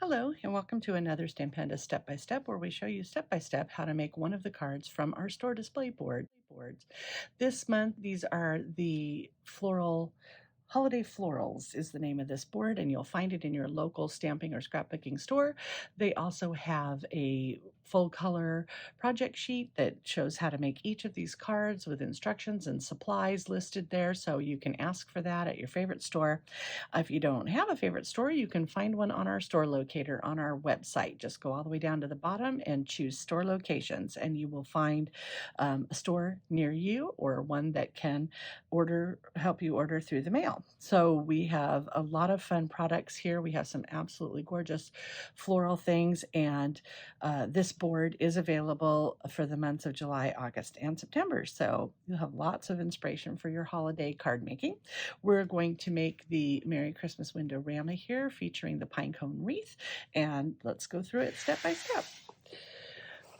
Hello, and welcome to another Stampendous step-by-step where we show you step-by-step how to make one of the cards from our store display boards. This month, these are the Holiday Florals is the name of this board, and you'll find it in your local stamping or scrapbooking store. They also have a full color project sheet that shows how to make each of these cards with instructions and supplies listed there, so you can ask for that at your favorite store. If you don't have a favorite store, you can find one on our store locator on our website. Just go all the way down to the bottom and choose store locations, and you will find a store near you or one that can help you order through the mail. So we have a lot of fun products here. We have some absolutely gorgeous floral things, and this board is available for the months of July, August, and September. So you'll have lots of inspiration for your holiday card making. We're going to make the Merry Christmas WindowRama here featuring the Pinecone Wreath, and let's go through it step by step.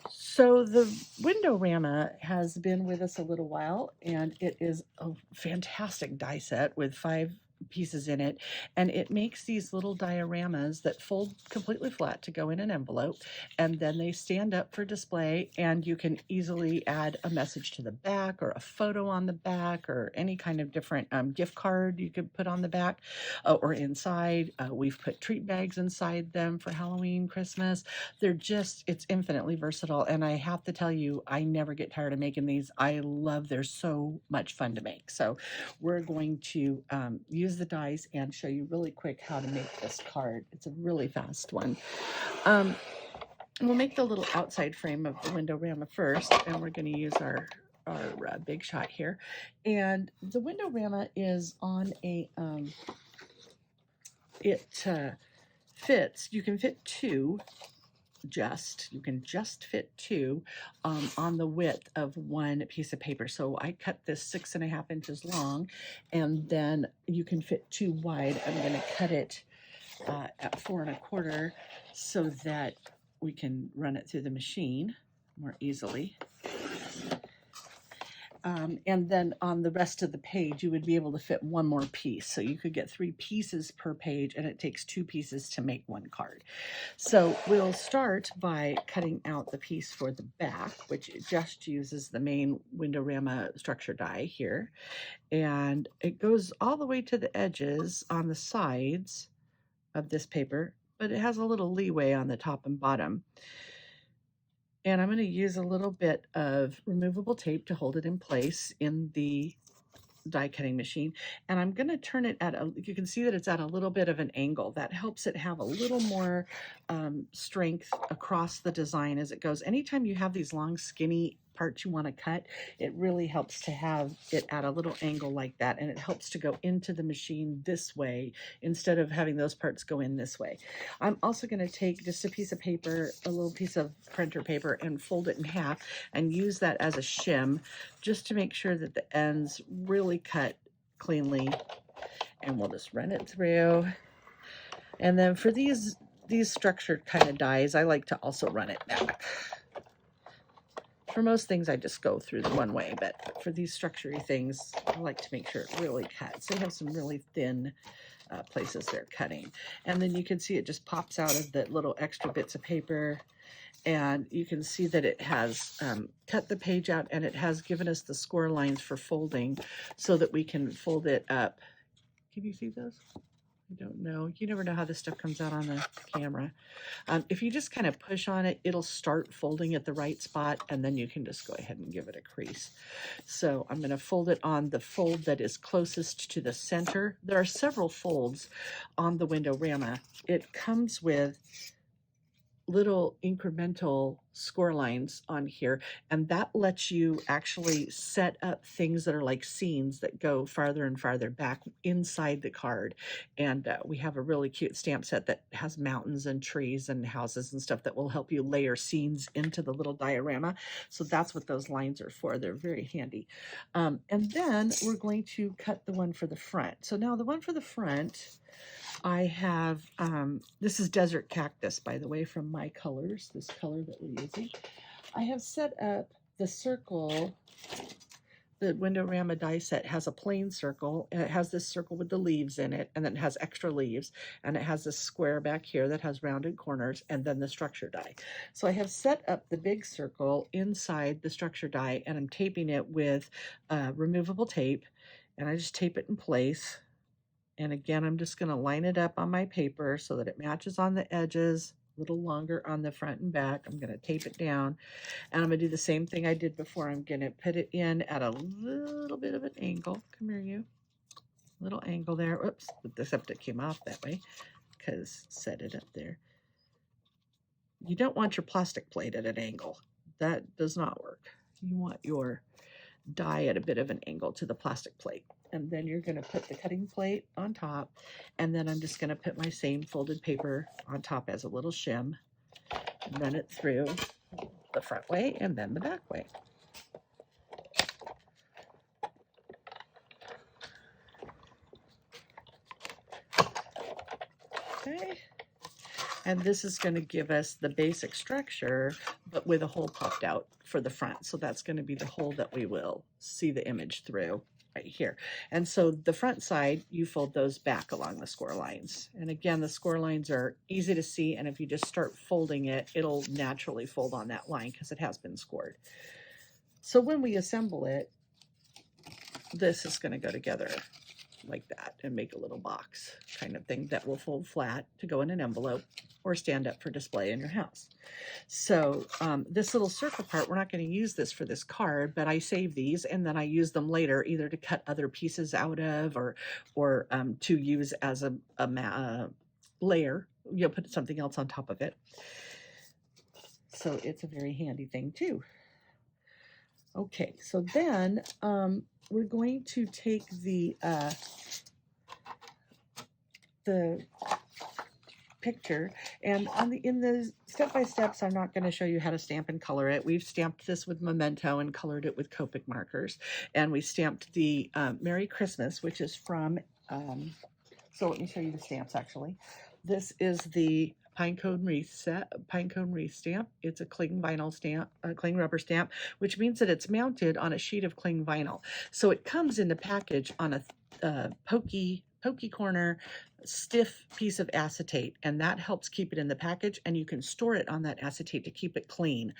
So the WindowRama has been with us a little while, and it is a fantastic die set with 5 pieces in it, and it makes these little dioramas that fold completely flat to go in an envelope, and then they stand up for display, and you can easily add a message to the back or a photo on the back or any kind of different gift card you could put on the back or inside. We've put treat bags inside them for Halloween, Christmas. It's infinitely versatile, and I have to tell you, I never get tired of making these. They're so much fun to make. So we're going to use the dies and show you really quick how to make this card. It's a really fast one. We'll make the little outside frame of the WindowRama first, and we're going to use our big shot here. And the WindowRama is on a fits. You can fit 2. You can just fit 2 on the width of 1 piece of paper. So I cut this 6.5 inches long, and then you can fit 2 wide. I'm going to cut it at 4 1/4 so that we can run it through the machine more easily. And then on the rest of the page, you would be able to fit 1 more piece. So you could get 3 pieces per page, and it takes 2 pieces to make 1 card. So we'll start by cutting out the piece for the back, which just uses the main WindowRama structure die here. And it goes all the way to the edges on the sides of this paper, but it has a little leeway on the top and bottom. And I'm going to use a little bit of removable tape to hold it in place in the die cutting machine. And I'm going to turn it you can see that it's at a little bit of an angle. That helps it have a little more strength across the design as it goes. Anytime you have these long, skinny parts you want to cut, it really helps to have it at a little angle like that, and it helps to go into the machine this way instead of having those parts go in this way. I'm also going to take just a piece of paper, a little piece of printer paper, and fold it in half and use that as a shim just to make sure that the ends really cut cleanly. And we'll just run it through. And then for these structured kind of dies, I like to also run it back. For most things, I just go through the one way, but for these structure-y things, I like to make sure it really cuts. They have some really thin places they're cutting. And then you can see it just pops out of the little extra bits of paper, and you can see that it has cut the page out, and it has given us the score lines for folding so that we can fold it up. Can you see those? I don't know. You never know how this stuff comes out on the camera. If you just kind of push on it, it'll start folding at the right spot, and then you can just go ahead and give it a crease. So I'm going to fold it on the fold that is closest to the center. There are several folds on the WindowRama. It comes with little incremental score lines on here, and that lets you actually set up things that are like scenes that go farther and farther back inside the card. And we have a really cute stamp set that has mountains and trees and houses and stuff that will help you layer scenes into the little diorama. So that's what those lines are for. They're very handy. And then we're going to cut the one for the front. So now the one for the front, I have, this is Desert Cactus, by the way, from My Colors, this color that we're using. I have set up the circle the WindowRama die set has a plain circle, and it has this circle with the leaves in it, and then it has extra leaves, and it has this square back here that has rounded corners, and then the structure die. So I have set up the big circle inside the structure die, and I'm taping it with removable tape, and I just tape it in place. And again, I'm just going to line it up on my paper so that it matches on the edges, a little longer on the front and back. I'm going to tape it down, and I'm going to do the same thing I did before. I'm going to put it in at a little bit of an angle. Come here, you. Little angle there. Oops, except it came off that way because set it up there. You don't want your plastic plate at an angle. That does not work. You want your die at a bit of an angle to the plastic plate. And then you're going to put the cutting plate on top, and then I'm just going to put my same folded paper on top as a little shim, and run it through the front way and then the back way. Okay. And this is going to give us the basic structure, but with a hole popped out for the front. So that's going to be the hole that we will see the image through right here. And so the front side, you fold those back along the score lines. And again, the score lines are easy to see. And if you just start folding it, it'll naturally fold on that line because it has been scored. So when we assemble it, this is going to go together like that and make a little box kind of thing that will fold flat to go in an envelope or stand up for display in your house. So this little circle part, we're not going to use this for this card, but I save these and then I use them later either to cut other pieces out of or to use as a layer. You'll put something else on top of it. So it's a very handy thing too. Okay, so then we're going to take the picture, and in the step-by-steps, I'm not going to show you how to stamp and color it. We've stamped this with Memento and colored it with Copic markers, and we stamped the Merry Christmas, which is from, so let me show you the stamps actually. This is the Pinecone Wreath set, Pinecone Wreath stamp. It's a cling vinyl stamp, a cling rubber stamp, which means that it's mounted on a sheet of cling vinyl. So it comes in the package on a pokey corner, stiff piece of acetate, and that helps keep it in the package, and you can store it on that acetate to keep it clean.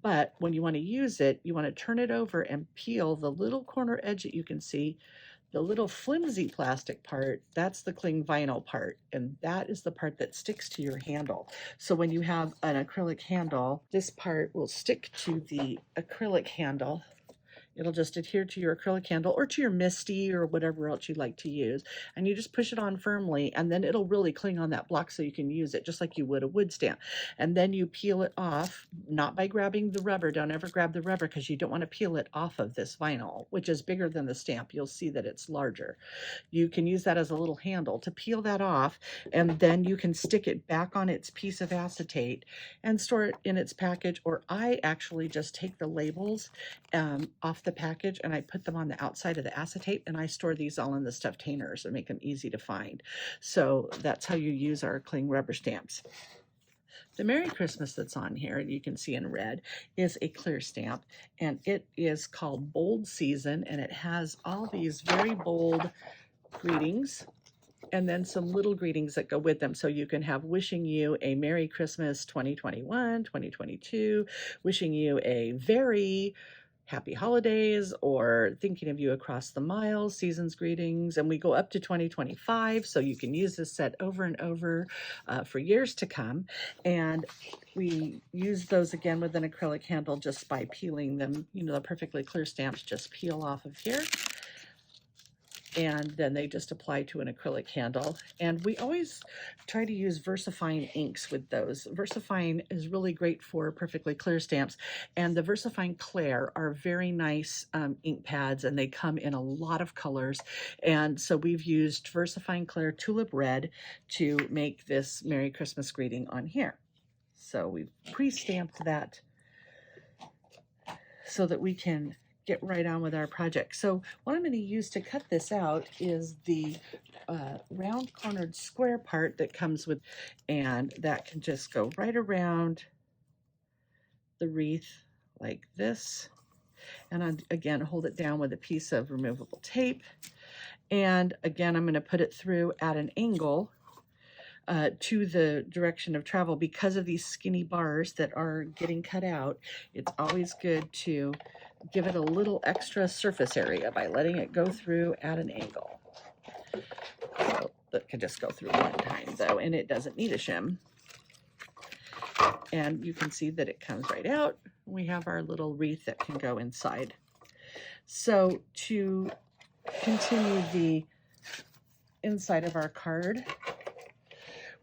But when you want to use it, you want to turn it over and peel the little corner edge that you can see. The little flimsy plastic part, that's the cling vinyl part, and that is the part that sticks to your handle. So when you have an acrylic handle, this part will stick to the acrylic handle. It'll just adhere to your acrylic handle or to your Misty or whatever else you like to use. And you just push it on firmly, and then it'll really cling on that block so you can use it just like you would a wood stamp. And then you peel it off, not by grabbing the rubber. Don't ever grab the rubber because you don't want to peel it off of this vinyl, which is bigger than the stamp. You'll see that it's larger. You can use that as a little handle to peel that off, and then you can stick it back on its piece of acetate and store it in its package. Or I actually just take the labels off the package and I put them on the outside of the acetate, and I store these all in the stuffed hangers and make them easy to find. So that's how you use our cling rubber stamps. The Merry Christmas that's on here, and you can see in red, is a clear stamp, and it is called Bold Season, and it has all these very bold greetings and then some little greetings that go with them. So you can have wishing you a Merry Christmas 2021, 2022, wishing you a very happy holidays, or thinking of you across the miles, season's greetings. And we go up to 2025, so you can use this set over and over for years to come. And we use those again with an acrylic handle just by peeling them. You know, the perfectly clear stamps just peel off of here, and then they just apply to an acrylic handle. And we always try to use Versafine inks with those. Versafine is really great for perfectly clear stamps, and the Versafine Clair are very nice ink pads, and they come in a lot of colors. And so we've used Versafine Clair Tulip Red to make this Merry Christmas greeting on here. So we've pre-stamped that so that we can get right on with our project. So what I'm going to use to cut this out is the round cornered square part that comes with, and that can just go right around the wreath like this. And again, hold it down with a piece of removable tape. And again, I'm going to put it through at an angle to the direction of travel. Because of these skinny bars that are getting cut out, it's always good to give it a little extra surface area by letting it go through at an angle. So that could just go through one time though, and it doesn't need a shim. And you can see that it comes right out. We have our little wreath that can go inside. So to continue the inside of our card,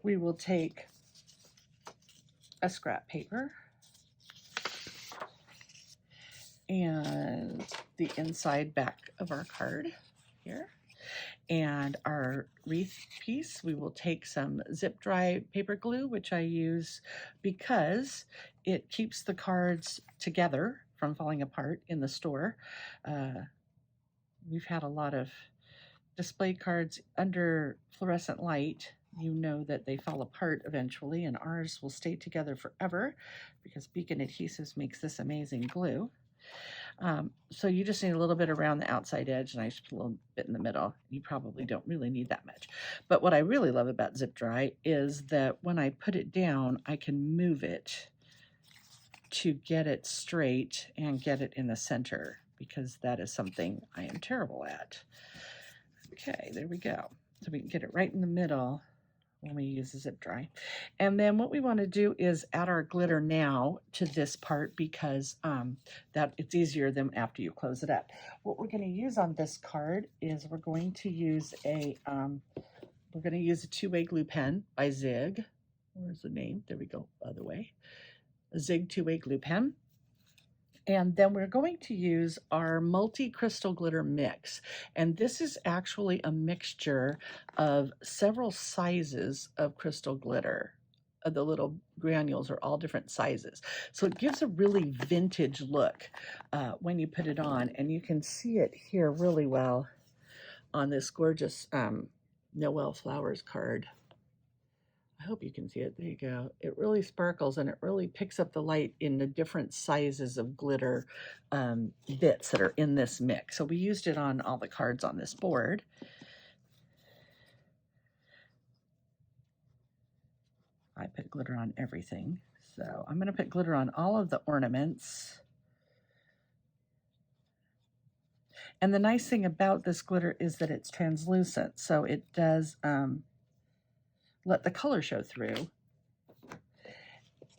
we will take a scrap paper and the inside back of our card here. And our wreath piece, we will take some zip dry paper glue, which I use because it keeps the cards together from falling apart in the store. We've had a lot of display cards under fluorescent light. You know that they fall apart eventually, and ours will stay together forever because Beacon Adhesives makes this amazing glue. So you just need a little bit around the outside edge, and I just put a little bit in the middle. You probably don't really need that much. But what I really love about Zip Dry is that when I put it down, I can move it to get it straight and get it in the center, because that is something I am terrible at. Okay, there we go. So we can get it right in the middle when we use the Zip Dry. And then what we want to do is add our glitter now to this part, because that it's easier than after you close it up. What we're going to use on this card is we're going to use a two-way glue pen by Zig. Where's the name? There we go, other way. A Zig two-way glue pen. And then we're going to use our multi-crystal glitter mix. And this is actually a mixture of several sizes of crystal glitter. The little granules are all different sizes. So it gives a really vintage look when you put it on. And you can see it here really well on this gorgeous Noel Flowers card. I hope you can see it. There you go. It really sparkles, and it really picks up the light in the different sizes of glitter bits that are in this mix. So we used it on all the cards on this board. I put glitter on everything. So I'm going to put glitter on all of the ornaments. And the nice thing about this glitter is that it's translucent. So it does let the color show through,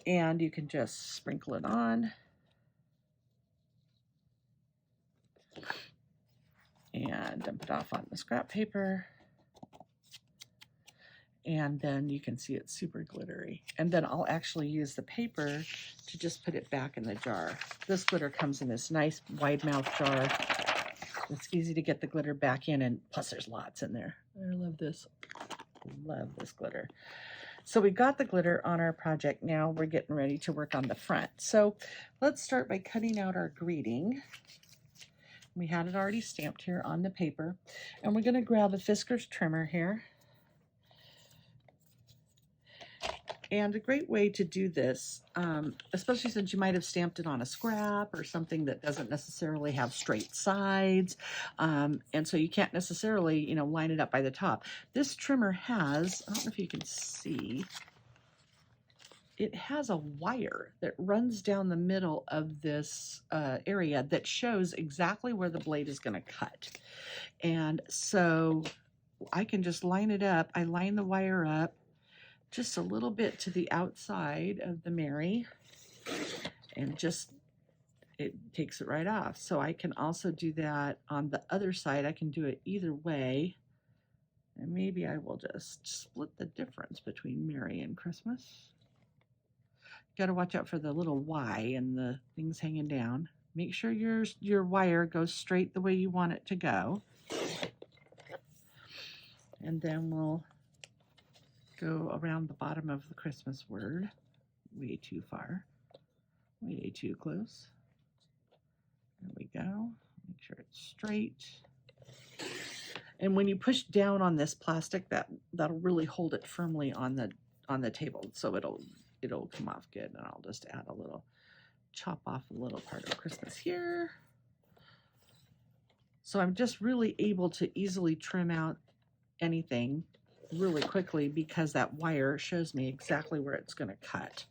and you can just sprinkle it on and dump it off on the scrap paper, and then you can see it's super glittery. And then I'll actually use the paper to just put it back in the jar. This glitter comes in this nice wide mouth jar. It's easy to get the glitter back in, and plus there's lots in there. I love this. Love this glitter. So we got the glitter on our project. Now we're getting ready to work on the front. So let's start by cutting out our greeting. We had it already stamped here on the paper, and we're going to grab a Fiskars trimmer here. And a great way to do this, especially since you might have stamped it on a scrap or something that doesn't necessarily have straight sides, and so you can't necessarily, you know, line it up by the top. This trimmer has, I don't know if you can see, it has a wire that runs down the middle of this area that shows exactly where the blade is going to cut. And so I can just line it up. I line the wire up just a little bit to the outside of the Mary, and just, it takes it right off. So I can also do that on the other side. I can do it either way, and maybe I will just split the difference between Mary and Christmas. Got to watch out for the little Y and the things hanging down. Make sure your wire goes straight the way you want it to go, and then we'll go around the bottom of the Christmas word. Way too far, way too close. There we go. Make sure it's straight. And when you push down on this plastic, that'll really hold it firmly on the table, so it'll come off good. And I'll just add a little, chop off a little part of Christmas here. So I'm just really able to easily trim out anything really quickly because that wire shows me exactly where it's going to cut.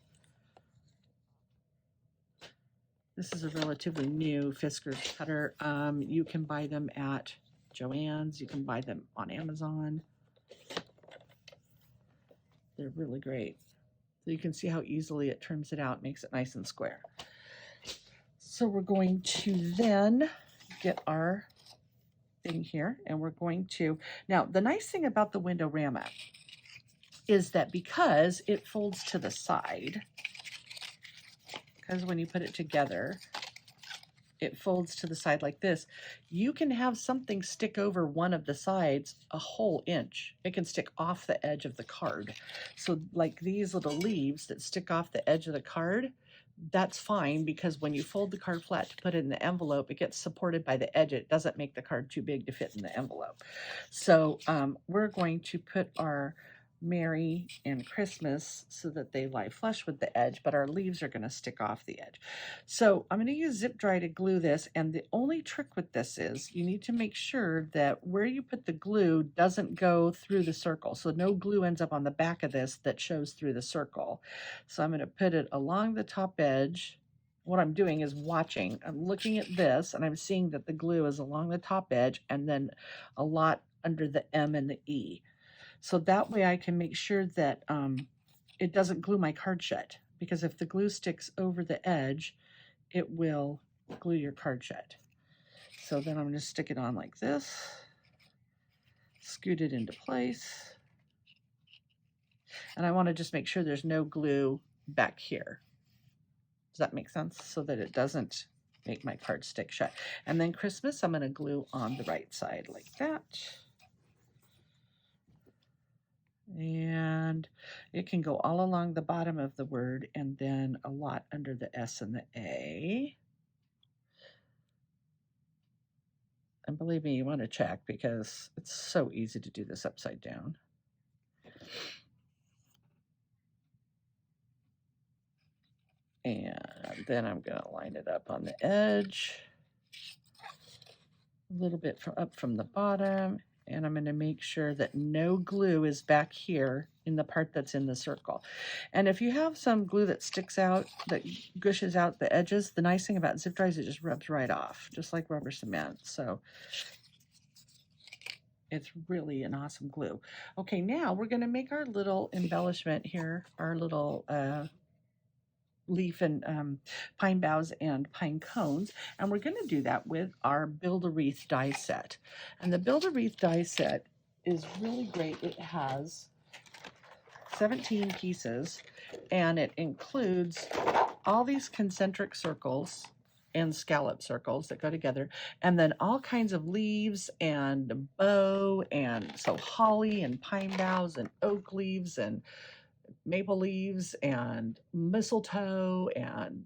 This is a relatively new Fiskars cutter. You can buy them at Joann's. You can buy them on Amazon. They're really great. So you can see how easily it trims it out, makes it nice and square. So we're going to then get our thing here, and we're going to, now the nice thing about the WindowRama is that because it folds to the side, because when you put it together, it folds to the side like this, you can have something stick over one of the sides a whole inch. It can stick off the edge of the card. So like these little leaves that stick off the edge of the card, that's fine, because when you fold the card flat to put it in the envelope, it gets supported by the edge. It doesn't make the card too big to fit in the envelope. So we're going to put our Merry and Christmas so that they lie flush with the edge, but our leaves are going to stick off the edge. So I'm going to use zip dry to glue this, and the only trick with this is you need to make sure that where you put the glue doesn't go through the circle, so no glue ends up on the back of this that shows through the circle. So I'm going to put it along the top edge. What I'm doing is watching. I'm looking at this and I'm seeing that the glue is along the top edge and then a lot under the M and the E. So that way I can make sure that it doesn't glue my card shut, because if the glue sticks over the edge, it will glue your card shut. So then I'm going to stick it on like this, scoot it into place, and I want to just make sure there's no glue back here. Does that make sense? So that it doesn't make my card stick shut. And then Christmas, I'm going to glue on the right side like that. And it can go all along the bottom of the word and then a lot under the S and the A. And believe me, you want to check because it's so easy to do this upside down. And then I'm going to line it up on the edge, a little bit up from the bottom. And I'm going to make sure that no glue is back here in the part that's in the circle. And if you have some glue that sticks out, that gushes out the edges, the nice thing about zip dry is it just rubs right off, just like rubber cement. So it's really an awesome glue. Okay, now we're going to make our little embellishment here, our little leaf and pine boughs and pine cones, and we're going to do that with our Build-A-Wreath die set. And the Build-A-Wreath die set is really great. It has 17 pieces, and it includes all these concentric circles and scallop circles that go together, and then all kinds of leaves and bow, and so holly and pine boughs and oak leaves and maple leaves and mistletoe and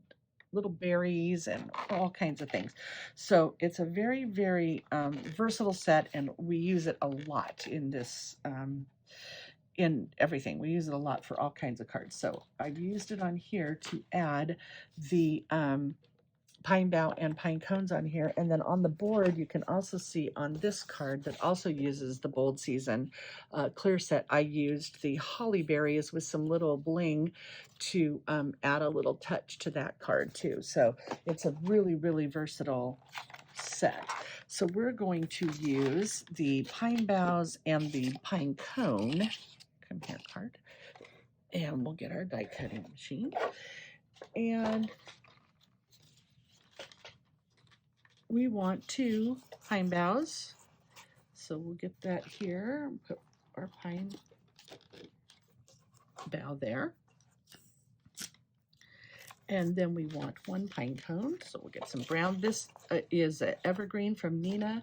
little berries and all kinds of things. So it's a very, very versatile set, and we use it a lot in this, in everything. We use it a lot for all kinds of cards. So I've used it on here to add the pine bough and pine cones on here, and then on the board you can also see on this card that also uses the Bold Season clear set, I used the holly berries with some little bling to add a little touch to that card too. So it's a really, really versatile set. So we're going to use the pine boughs and the pine cone, come here card, and we'll get our die cutting machine, and we want 2 pine boughs, so we'll get that here, put our pine bough there. And then we want 1 pine cone, so we'll get some brown. This is an Evergreen from Neenah,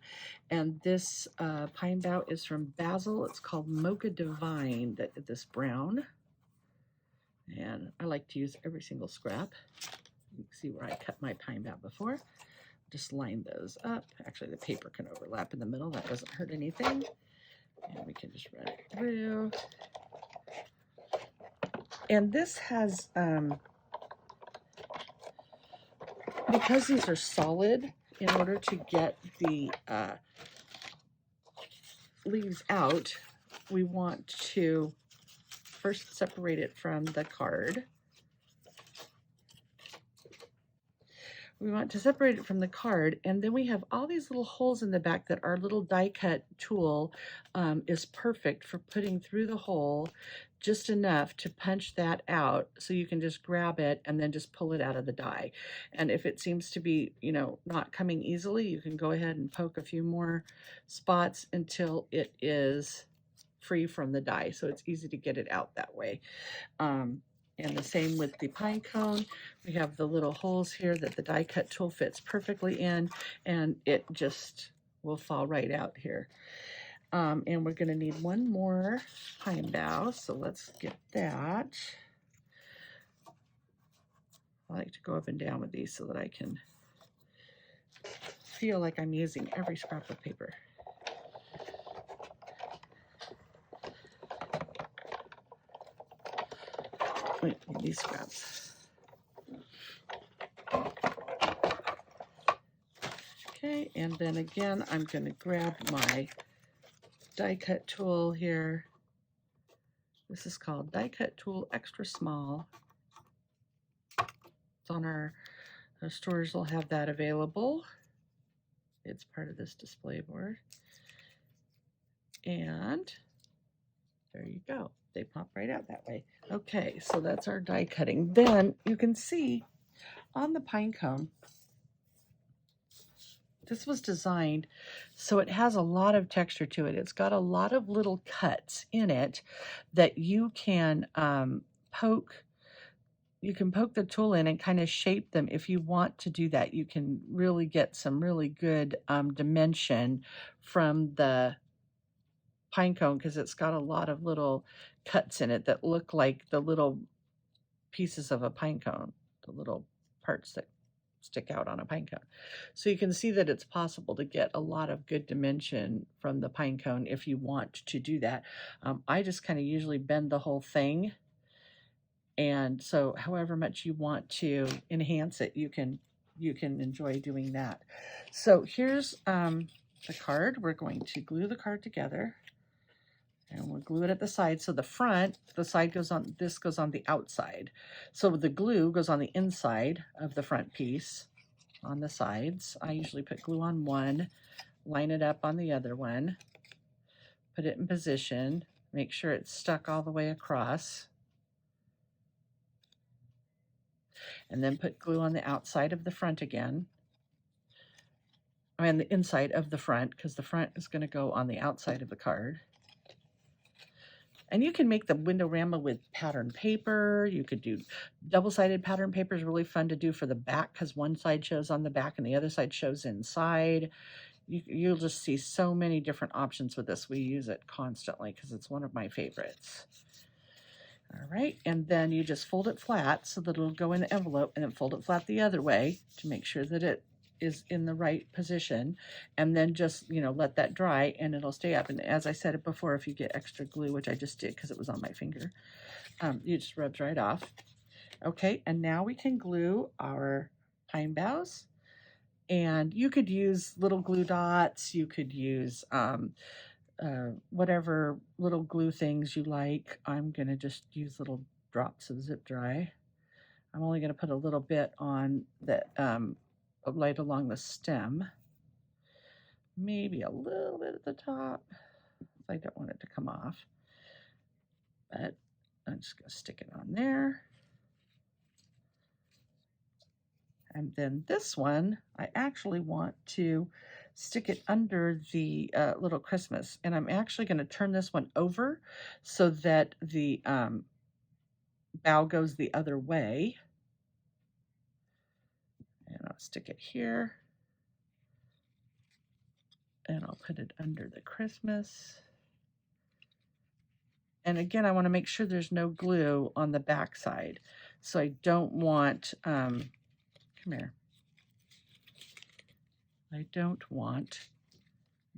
and this pine bough is from Bazzill. It's called Mocha Divine, this brown. And I like to use every single scrap. You can see where I cut my pine bough before. Just line those up. Actually, the paper can overlap in the middle. That doesn't hurt anything. And we can just run it through. And this has, because these are solid, in order to get the leaves out, we want to first separate it from the card. We want to separate it from the card, and then we have all these little holes in the back that our little die cut tool is perfect for putting through the hole, just enough to punch that out so you can just grab it and then just pull it out of the die. And if it seems to be, you know, not coming easily, you can go ahead and poke a few more spots until it is free from the die, so it's easy to get it out that way. And the same with the pine cone. We have the little holes here that the die cut tool fits perfectly in, and it just will fall right out here. And we're going to need one more pine bough, so let's get that. I like to go up and down with these so that I can feel like I'm using every scrap of paper. Wait, these scraps. Okay, and then again, I'm going to grab my die cut tool here. This is called Die Cut Tool Extra Small. It's on our stores will have that available. It's part of this display board. And there you go. They pop right out that way. Okay, so that's our die cutting. Then you can see on the pine cone, this was designed so it has a lot of texture to it. It's got a lot of little cuts in it that you can poke. You can poke the tool in and kind of shape them if you want to do that. You can really get some really good dimension from the pine cone because it's got a lot of little cuts in it that look like the little pieces of a pine cone, the little parts that stick out on a pine cone. So you can see that it's possible to get a lot of good dimension from the pine cone if you want to do that. I just kind of usually bend the whole thing, and so however much you want to enhance it, you can enjoy doing that. So here's the card. We're going to glue the card together. And we'll glue it at the side. So the front, the side goes on, this goes on the outside. So the glue goes on the inside of the front piece on the sides. I usually put glue on one, line it up on the other one, put it in position, make sure it's stuck all the way across. And then put glue on the outside of the front again. I mean the inside of the front, because the front is going to go on the outside of the card. And you can make the WindowRama with pattern paper. You could do double-sided pattern paper is really fun to do for the back because one side shows on the back and the other side shows inside. You'll just see so many different options with this. We use it constantly because it's one of my favorites. All right, and then you just fold it flat so that it'll go in the envelope, and then fold it flat the other way to make sure that it is in the right position, and then just, you know, let that dry and it'll stay up. And as I said it before, if you get extra glue, which I just did because it was on my finger, you just rubs right off. Okay, and now we can glue our pine boughs, and you could use little glue dots, you could use whatever little glue things you like. I'm gonna just use little drops of zip dry. I'm only gonna put a little bit on the right along the stem, maybe a little bit at the top. I don't want it to come off, but I'm just going to stick it on there. And then this one, I actually want to stick it under the little Christmas, and I'm actually going to turn this one over so that the bough goes the other way. And I'll stick it here, and I'll put it under the Christmas. And again, I want to make sure there's no glue on the back side. So I don't want, come here. I don't want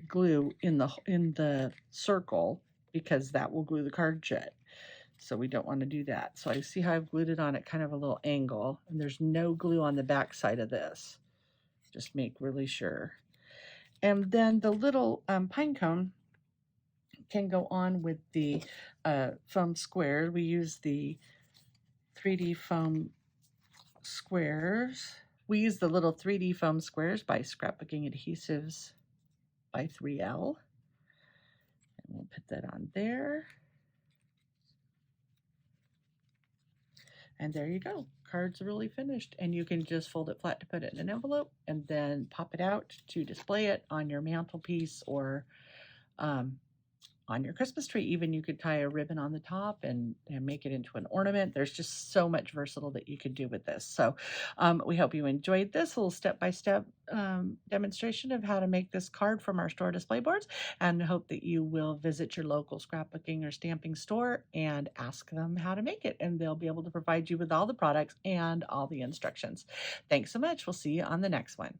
glue in the circle because that will glue the card shut. So we don't want to do that. So I see how I've glued it on at kind of a little angle, and there's no glue on the back side of this. Just make really sure. And then the little pine cone can go on with the foam square. We use the 3D foam squares. We use the little 3D foam squares by Scrapbooking Adhesives by 3L. And we'll put that on there. And there you go. Card's really finished. And you can just fold it flat to put it in an envelope and then pop it out to display it on your mantelpiece or on your Christmas tree. Even you could tie a ribbon on the top and make it into an ornament. There's just so much versatile that you could do with this. So we hope you enjoyed this little step-by-step demonstration of how to make this card from our store display boards, and hope that you will visit your local scrapbooking or stamping store and ask them how to make it, and they'll be able to provide you with all the products and all the instructions. Thanks so much. We'll see you on the next one.